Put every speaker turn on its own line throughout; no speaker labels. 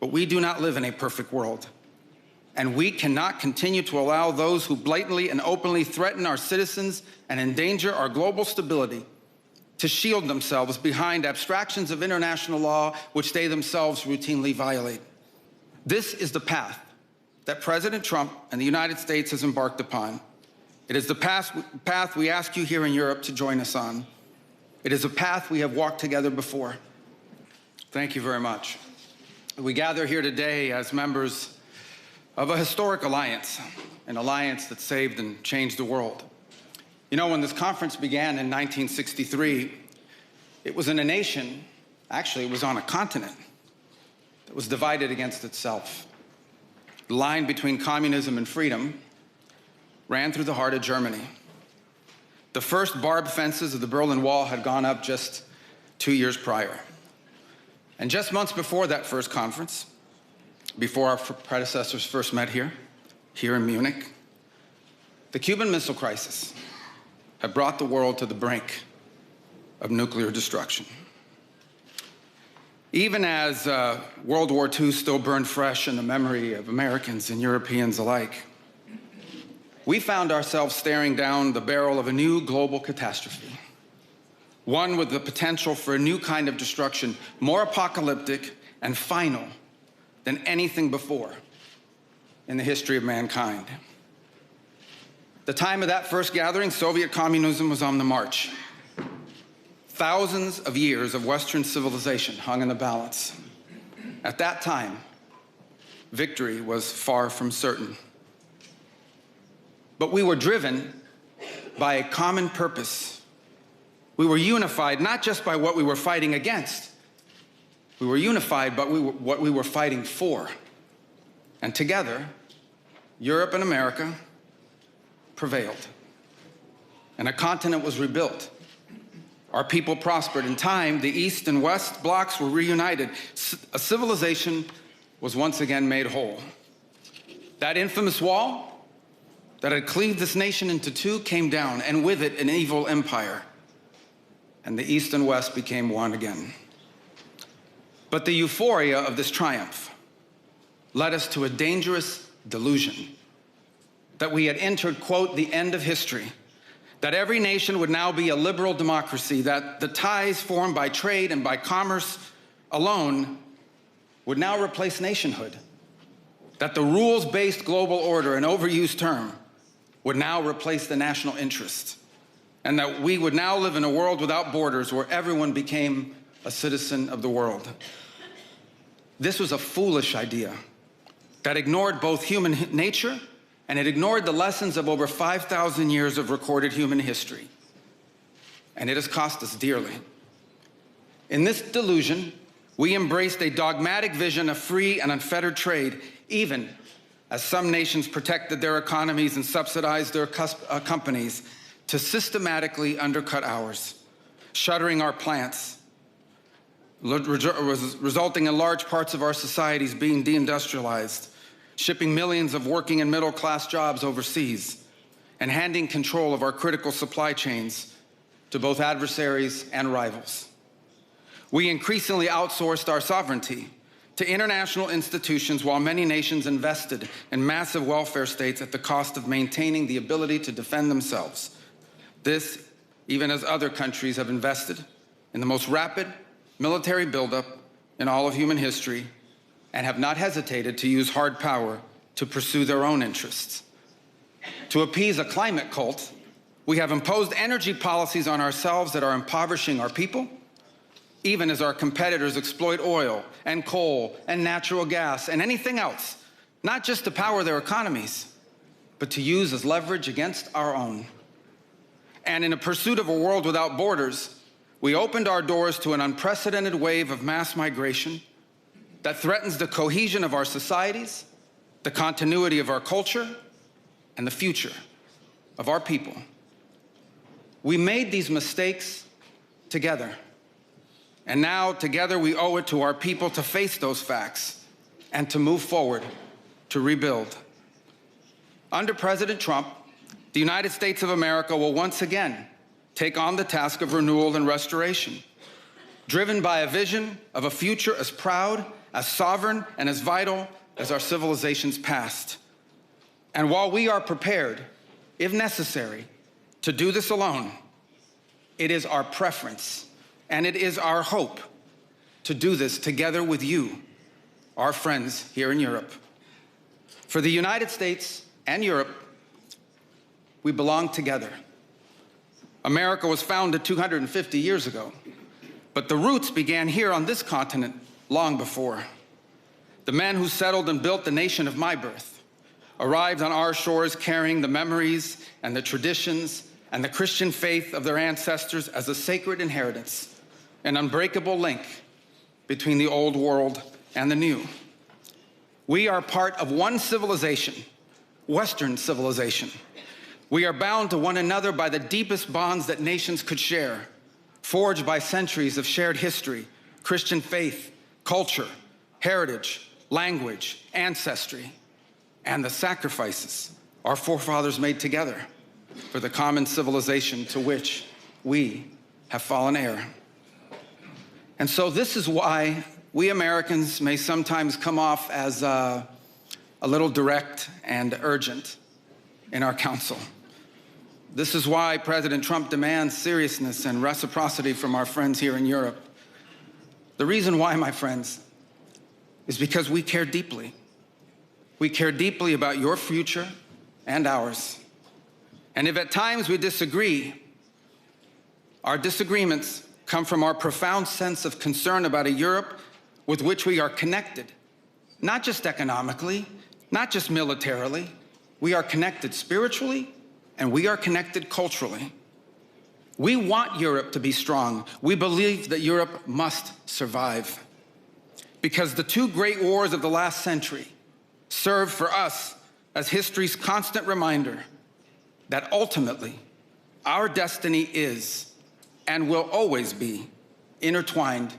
But we do not live in a perfect world. And we cannot continue to allow those who blatantly and openly threaten our citizens and endanger our global stability to shield themselves behind abstractions of international law which they themselves routinely violate. This is the path that President Trump and the United States has embarked upon. It is the path we ask you here in Europe to join us on. It is a path we have walked together before. Thank you very much. We gather here today as members of a historic alliance, an alliance that saved and changed the world. You know, when this conference began in 1963, it was in a nation, actually it was on a continent, that was divided against itself. The line between communism and freedom ran through the heart of Germany. The first barbed fences of the Berlin Wall had gone up just 2 years prior. And just months before that first conference, before our predecessors first met here in Munich, the Cuban Missile Crisis had brought the world to the brink of nuclear destruction. Even as World War II still burned fresh in the memory of Americans and Europeans alike, we found ourselves staring down the barrel of a new global catastrophe, one with the potential for a new kind of destruction, more apocalyptic and final than anything before in the history of mankind. The time of that first gathering, Soviet communism was on the march. Thousands of years of Western civilization hung in the balance. At that time, victory was far from certain. But we were driven by a common purpose. We were unified not just by what we were fighting against. We were unified by what we were fighting for. And together, Europe and America prevailed. And a continent was rebuilt. Our people prospered. In time, the East and West blocs were reunited. A civilization was once again made whole. That infamous wall that had cleaved this nation into two came down, and with it, an evil empire. And the East and West became one again. But the euphoria of this triumph led us to a dangerous delusion that we had entered, quote, the end of history, that every nation would now be a liberal democracy, that the ties formed by trade and by commerce alone would now replace nationhood, that the rules-based global order, an overused term, would now replace the national interest, and that we would now live in a world without borders where everyone became a citizen of the world. This was a foolish idea that ignored both human nature and it ignored the lessons of over 5,000 years of recorded human history. And it has cost us dearly. In this delusion, we embraced a dogmatic vision of free and unfettered trade, even as some nations protected their economies and subsidized their companies to systematically undercut ours, shuttering our plants, resulting in large parts of our societies being deindustrialized, shipping millions of working and middle-class jobs overseas, and handing control of our critical supply chains to both adversaries and rivals. We increasingly outsourced our sovereignty to international institutions while many nations invested in massive welfare states at the cost of maintaining the ability to defend themselves. This, even as other countries have invested in the most rapid military buildup in all of human history and have not hesitated to use hard power to pursue their own interests. To appease a climate cult, we have imposed energy policies on ourselves that are impoverishing our people, even as our competitors exploit oil and coal and natural gas and anything else, not just to power their economies, but to use as leverage against our own. And in a pursuit of a world without borders, we opened our doors to an unprecedented wave of mass migration that threatens the cohesion of our societies, the continuity of our culture, and the future of our people. We made these mistakes together. And now, together, we owe it to our people to face those facts and to move forward, to rebuild. Under President Trump, the United States of America will once again take on the task of renewal and restoration, driven by a vision of a future as proud as sovereign, and as vital as our civilization's past. And while we are prepared, if necessary, to do this alone, it is our preference and it is our hope to do this together with you, our friends here in Europe. For the United States and Europe, we belong together. America was founded 250 years ago, but the roots began here on this continent long before. The men who settled and built the nation of my birth arrived on our shores carrying the memories and the traditions and the Christian faith of their ancestors as a sacred inheritance, an unbreakable link between the old world and the new. We are part of one civilization, Western civilization. We are bound to one another by the deepest bonds that nations could share, forged by centuries of shared history, Christian faith, culture, heritage, language, ancestry, and the sacrifices our forefathers made together for the common civilization to which we have fallen heir. And so this is why we Americans may sometimes come off as a little direct and urgent in our counsel. This is why President Trump demands seriousness and reciprocity from our friends here in Europe. The reason why, my friends, is because we care deeply. We care deeply about your future and ours. And if at times we disagree, our disagreements come from our profound sense of concern about a Europe with which we are connected, not just economically, not just militarily. We are connected spiritually, and we are connected culturally. We want Europe to be strong. We believe that Europe must survive, because the two great wars of the last century serve for us as history's constant reminder that ultimately our destiny is and will always be intertwined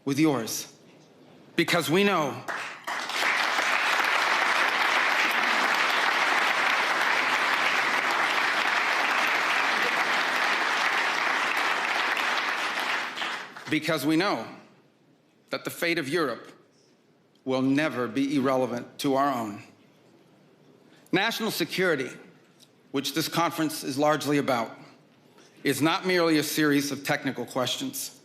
with yours. Because we know that the fate of Europe will never be irrelevant to our own. National security, which this conference is largely about, is not merely a series of technical questions.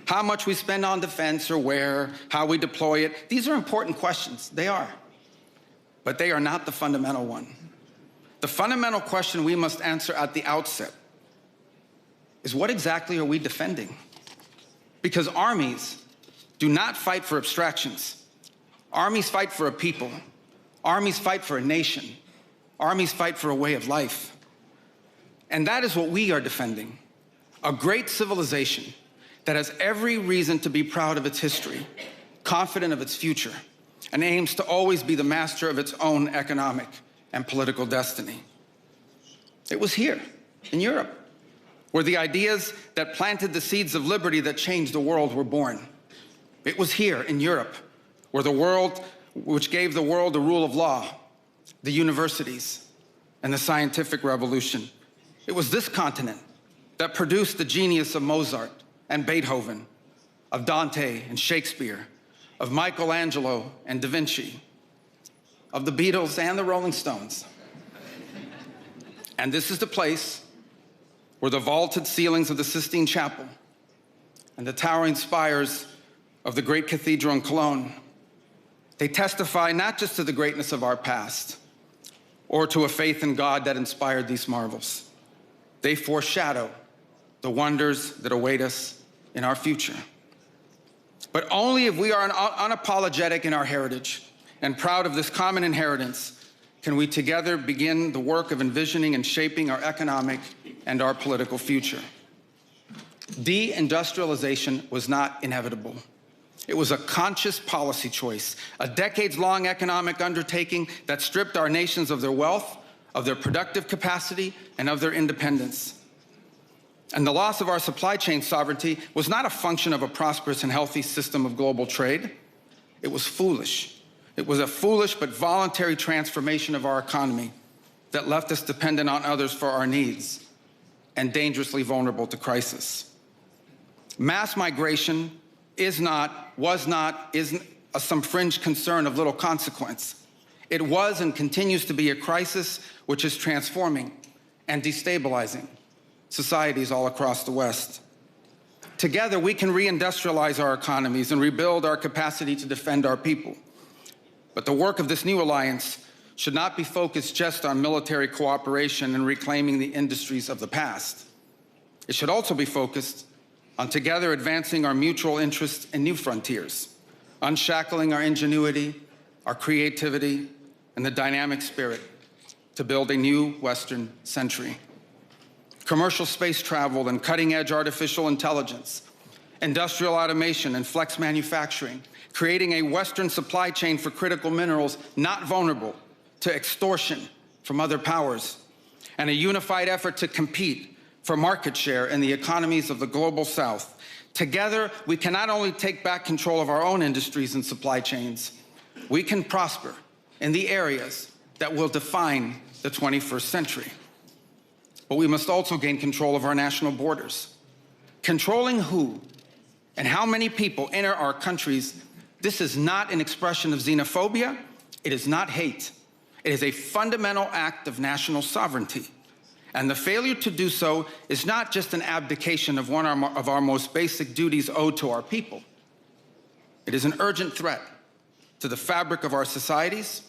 How much we spend on defense or where, how we deploy it, these are important questions, they are. But they are not the fundamental one. The fundamental question we must answer at the outset is, what exactly are we defending? Because armies do not fight for abstractions. Armies fight for a people. Armies fight for a nation. Armies fight for a way of life. And that is what we are defending, a great civilization that has every reason to be proud of its history, confident of its future, and aims to always be the master of its own economic and political destiny. It was here, in Europe, where the ideas that planted the seeds of liberty that changed the world were born. It was here, in Europe, which gave the world the rule of law, the universities, and the scientific revolution. It was this continent that produced the genius of Mozart and Beethoven, of Dante and Shakespeare, of Michelangelo and Da Vinci, of the Beatles and the Rolling Stones. And this is the place where the vaulted ceilings of the Sistine Chapel and the towering spires of the great cathedral in Cologne, they testify not just to the greatness of our past or to a faith in God that inspired these marvels. They foreshadow the wonders that await us in our future. But only if we are unapologetic in our heritage and proud of this common inheritance can we together begin the work of envisioning and shaping our economic and our political future. Deindustrialization was not inevitable. It was a conscious policy choice, a decades-long economic undertaking that stripped our nations of their wealth, of their productive capacity, and of their independence. And the loss of our supply chain sovereignty was not a function of a prosperous and healthy system of global trade. It was foolish. It was a foolish but voluntary transformation of our economy that left us dependent on others for our needs and dangerously vulnerable to crisis. Mass migration is not, was not, some fringe concern of little consequence. It was and continues to be a crisis which is transforming and destabilizing societies all across the West. Together, we can reindustrialize our economies and rebuild our capacity to defend our people. But the work of this new alliance should not be focused just on military cooperation and reclaiming the industries of the past. It should also be focused on together advancing our mutual interests in new frontiers, unshackling our ingenuity, our creativity, and the dynamic spirit to build a new Western century. Commercial space travel and cutting-edge artificial intelligence, industrial automation and flex manufacturing, creating a Western supply chain for critical minerals not vulnerable to extortion from other powers, and a unified effort to compete for market share in the economies of the global South. Together, we can not only take back control of our own industries and supply chains, we can prosper in the areas that will define the 21st century. But we must also gain control of our national borders. Controlling who and how many people enter our countries, this is not an expression of xenophobia. It is not hate. It is a fundamental act of national sovereignty. And the failure to do so is not just an abdication of one of our most basic duties owed to our people. It is an urgent threat to the fabric of our societies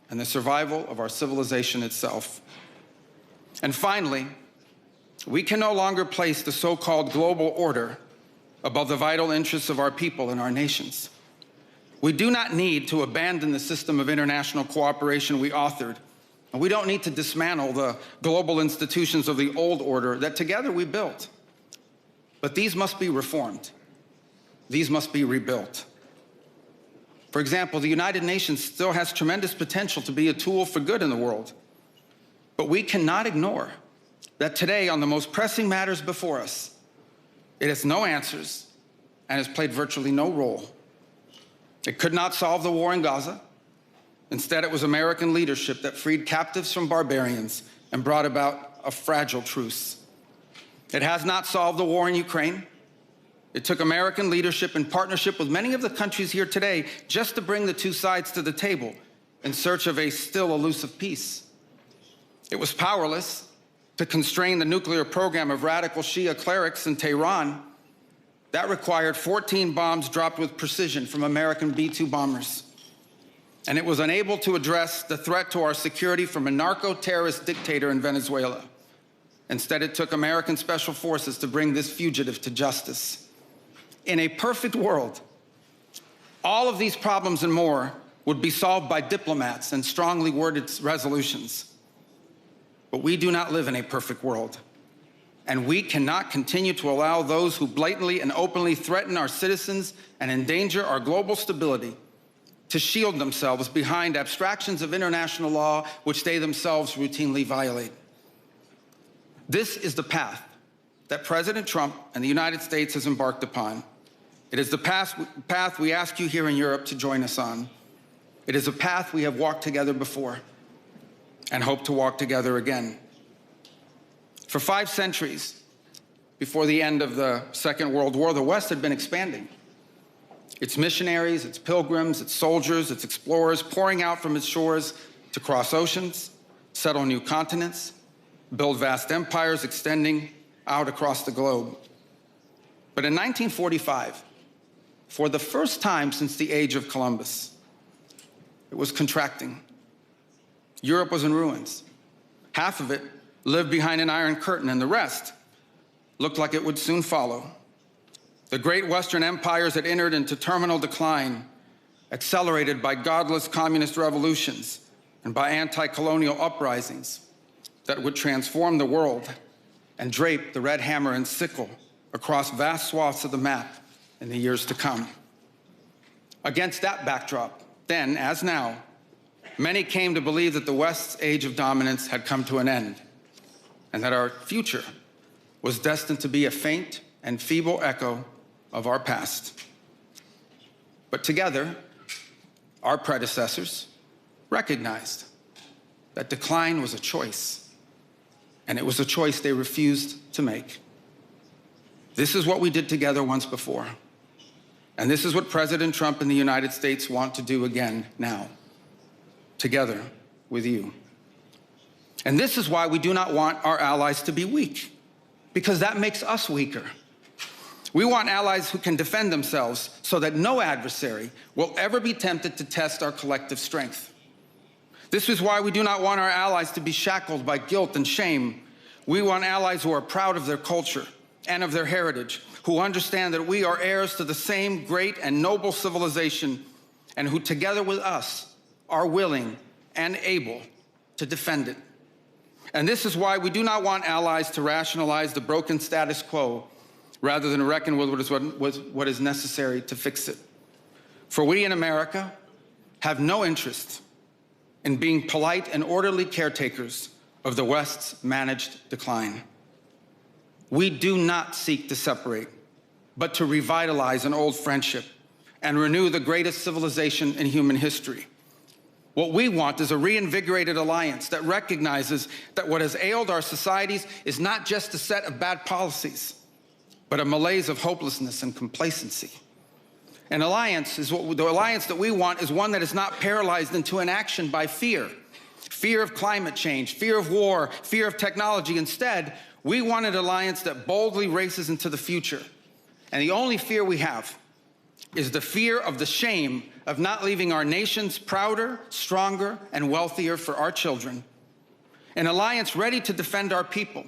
and the survival of our civilization itself. And finally, we can no longer place the so-called global order above the vital interests of our people and our nations. We do not need to abandon the system of international cooperation we authored, and we don't need to dismantle the global institutions of the old order that together we built. But these must be reformed. These must be rebuilt. For example, the United Nations still has tremendous potential to be a tool for good in the world. But we cannot ignore that today, on the most pressing matters before us, it has no answers and has played virtually no role. It could not solve the war in Gaza. Instead, it was American leadership that freed captives from barbarians and brought about a fragile truce. It has not solved the war in Ukraine. It took American leadership in partnership with many of the countries here today just to bring the two sides to the table in search of a still elusive peace. It was powerless to constrain the nuclear program of radical Shia clerics in Tehran. That required 14 bombs dropped with precision from American B-2 bombers. And it was unable to address the threat to our security from a narco-terrorist dictator in Venezuela. Instead, it took American special forces to bring this fugitive to justice. In a perfect world, all of these problems and more would be solved by diplomats and strongly worded resolutions. But we do not live in a perfect world. And we cannot continue to allow those who blatantly and openly threaten our citizens and endanger our global stability to shield themselves behind abstractions of international law which they themselves routinely violate. This is the path that President Trump and the United States has embarked upon. It is the path we ask you here in Europe to join us on. It is a path we have walked together before and hope to walk together again. For 5 centuries, before the end of the Second World War, the West had been expanding. Its missionaries, its pilgrims, its soldiers, its explorers pouring out from its shores to cross oceans, settle new continents, build vast empires extending out across the globe. But in 1945, for the first time since the age of Columbus, it was contracting. Europe was in ruins. Half of it lived behind an iron curtain, and the rest looked like it would soon follow. The great Western empires had entered into terminal decline, accelerated by godless communist revolutions and by anti-colonial uprisings that would transform the world and drape the red hammer and sickle across vast swaths of the map in the years to come. Against that backdrop, then as now, many came to believe that the West's age of dominance had come to an end, and that our future was destined to be a faint and feeble echo of our past. But together, our predecessors recognized that decline was a choice, and it was a choice they refused to make. This is what we did together once before. And this is what President Trump and the United States want to do again now, together with you. And this is why we do not want our allies to be weak, because that makes us weaker. We want allies who can defend themselves so that no adversary will ever be tempted to test our collective strength. This is why we do not want our allies to be shackled by guilt and shame. We want allies who are proud of their culture and of their heritage, who understand that we are heirs to the same great and noble civilization, and who together with us are willing and able to defend it. And this is why we do not want allies to rationalize the broken status quo rather than reckon with what is necessary to fix it. For we in America have no interest in being polite and orderly caretakers of the West's managed decline. We do not seek to separate, but to revitalize an old friendship and renew the greatest civilization in human history. What we want is a reinvigorated alliance that recognizes that what has ailed our societies is not just a set of bad policies, but a malaise of hopelessness and complacency. An alliance is the alliance that we want is one that is not paralyzed into inaction by fear. Fear of climate change, fear of war, fear of technology. Instead, we want an alliance that boldly races into the future. And the only fear we have is the fear of the shame of not leaving our nations prouder, stronger, and wealthier for our children. An alliance ready to defend our people,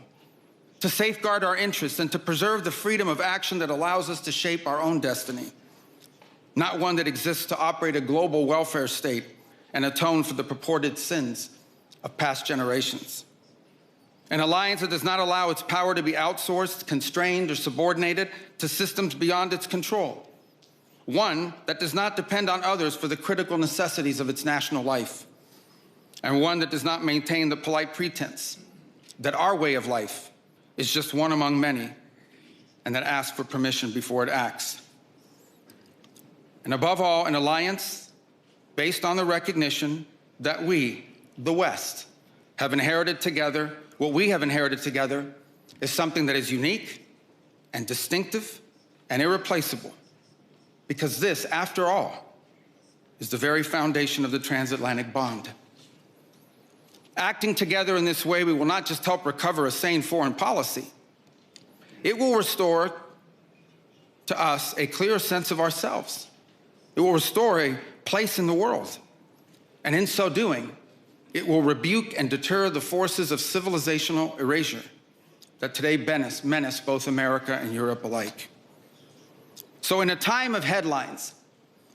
to safeguard our interests, and to preserve the freedom of action that allows us to shape our own destiny. Not one that exists to operate a global welfare state and atone for the purported sins of past generations. An alliance that does not allow its power to be outsourced, constrained, or subordinated to systems beyond its control. One that does not depend on others for the critical necessities of its national life. And one that does not maintain the polite pretense that our way of life is just one among many, and that asks for permission before it acts. And above all, an alliance based on the recognition that we, the West, have inherited together. What we have inherited together is something that is unique and distinctive and irreplaceable, because this, after all, is the very foundation of the transatlantic bond. Acting together in this way, we will not just help recover a sane foreign policy. It will restore to us a clearer sense of ourselves. It will restore a place in the world. And in so doing, it will rebuke and deter the forces of civilizational erasure that today menace both America and Europe alike. So in a time of headlines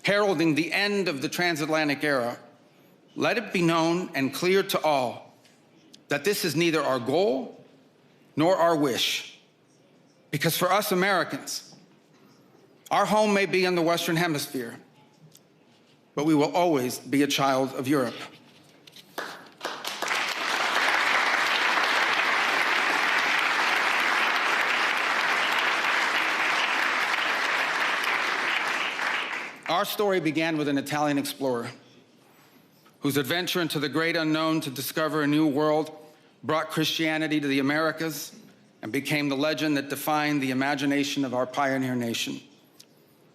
heralding the end of the transatlantic era, let it be known and clear to all that this is neither our goal nor our wish. Because for us Americans, our home may be in the Western Hemisphere, but we will always be a child of Europe. Our story began with an Italian explorer whose adventure into the great unknown to discover a new world brought Christianity to the Americas and became the legend that defined the imagination of our pioneer nation.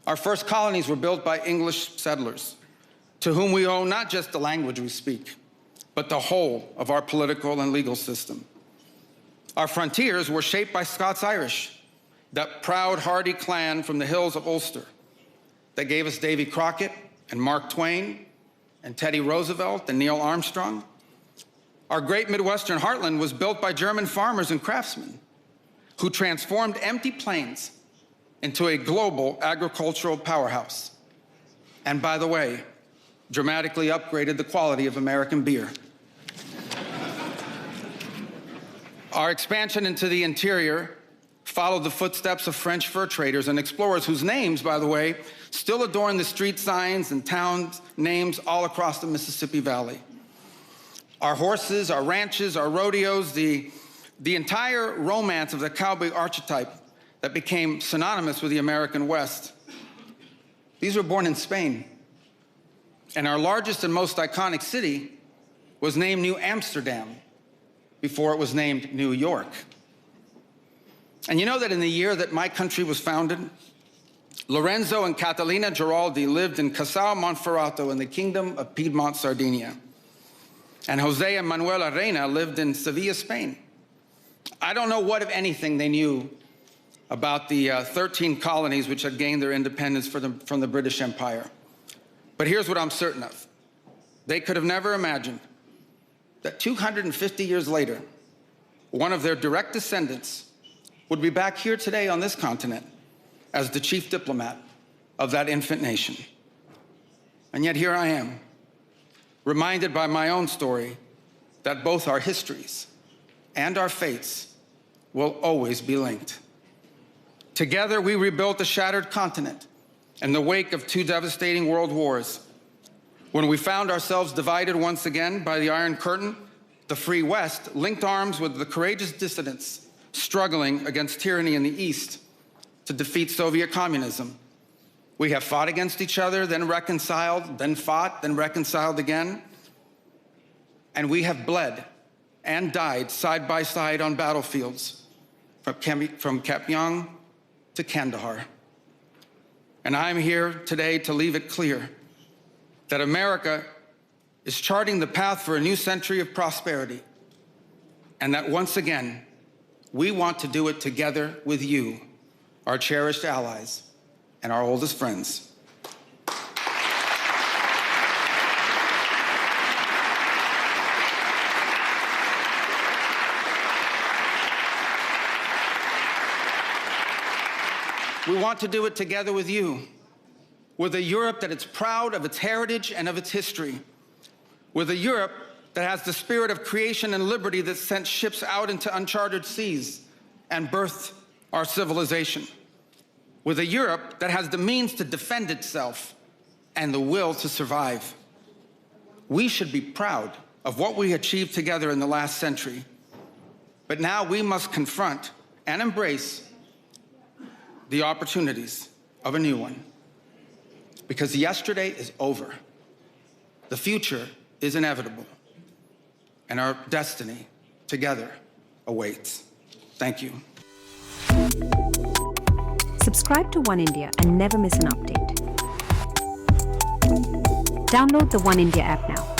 Our first colonies were built by English settlers, to whom we owe not just the language we speak, but the whole of our political and legal system. Our frontiers were shaped by Scots-Irish, that proud, hardy clan from the hills of Ulster that gave us Davy Crockett and Mark Twain and Teddy Roosevelt and Neil Armstrong. Our great Midwestern heartland was built by German farmers and craftsmen who transformed empty plains into a global agricultural powerhouse. And by the way, dramatically upgraded the quality of American beer. Our expansion into the interior followed the footsteps of French fur traders and explorers whose names, by the way, still adorn the street signs and town names all across the Mississippi Valley. Our horses, our ranches, our rodeos, the entire romance of the cowboy archetype that became synonymous with the American West. These were born in Spain. And our largest and most iconic city was named New Amsterdam before it was named New York. And you know that in the year that my country was founded, Lorenzo and Catalina Giraldi lived in Casal Monferrato in the Kingdom of Piedmont, Sardinia. And Jose and Manuela Reina lived in Sevilla, Spain. I don't know what, if anything, they knew about the 13 colonies which had gained their independence from the British Empire. But here's what I'm certain of. They could have never imagined that 250 years later, one of their direct descendants would be back here today on this continent as the chief diplomat of that infant nation. And yet here I am, reminded by my own story that both our histories and our fates will always be linked. Together, we rebuilt a shattered continent in the wake of 2 devastating world wars. When we found ourselves divided once again by the Iron Curtain, the Free West linked arms with the courageous dissidents struggling against tyranny in the East to defeat Soviet communism. We have fought against each other, then reconciled, then fought, then reconciled again. And we have bled and died side by side on battlefields from Kapyong to Kandahar. And I'm here today to leave it clear that America is charting the path for a new century of prosperity, and that once again, we want to do it together with you, our cherished allies and our oldest friends. We want to do it together with you, with a Europe that is proud of its heritage and of its history, with a Europe that has the spirit of creation and liberty that sent ships out into uncharted seas and birthed our civilization, with a Europe that has the means to defend itself and the will to survive. We should be proud of what we achieved together in the last century, but now we must confront and embrace the opportunities of a new one. Because yesterday is over. The future is inevitable. And our destiny together awaits. Thank you.
Subscribe to One India and never miss an update. Download the One India app now.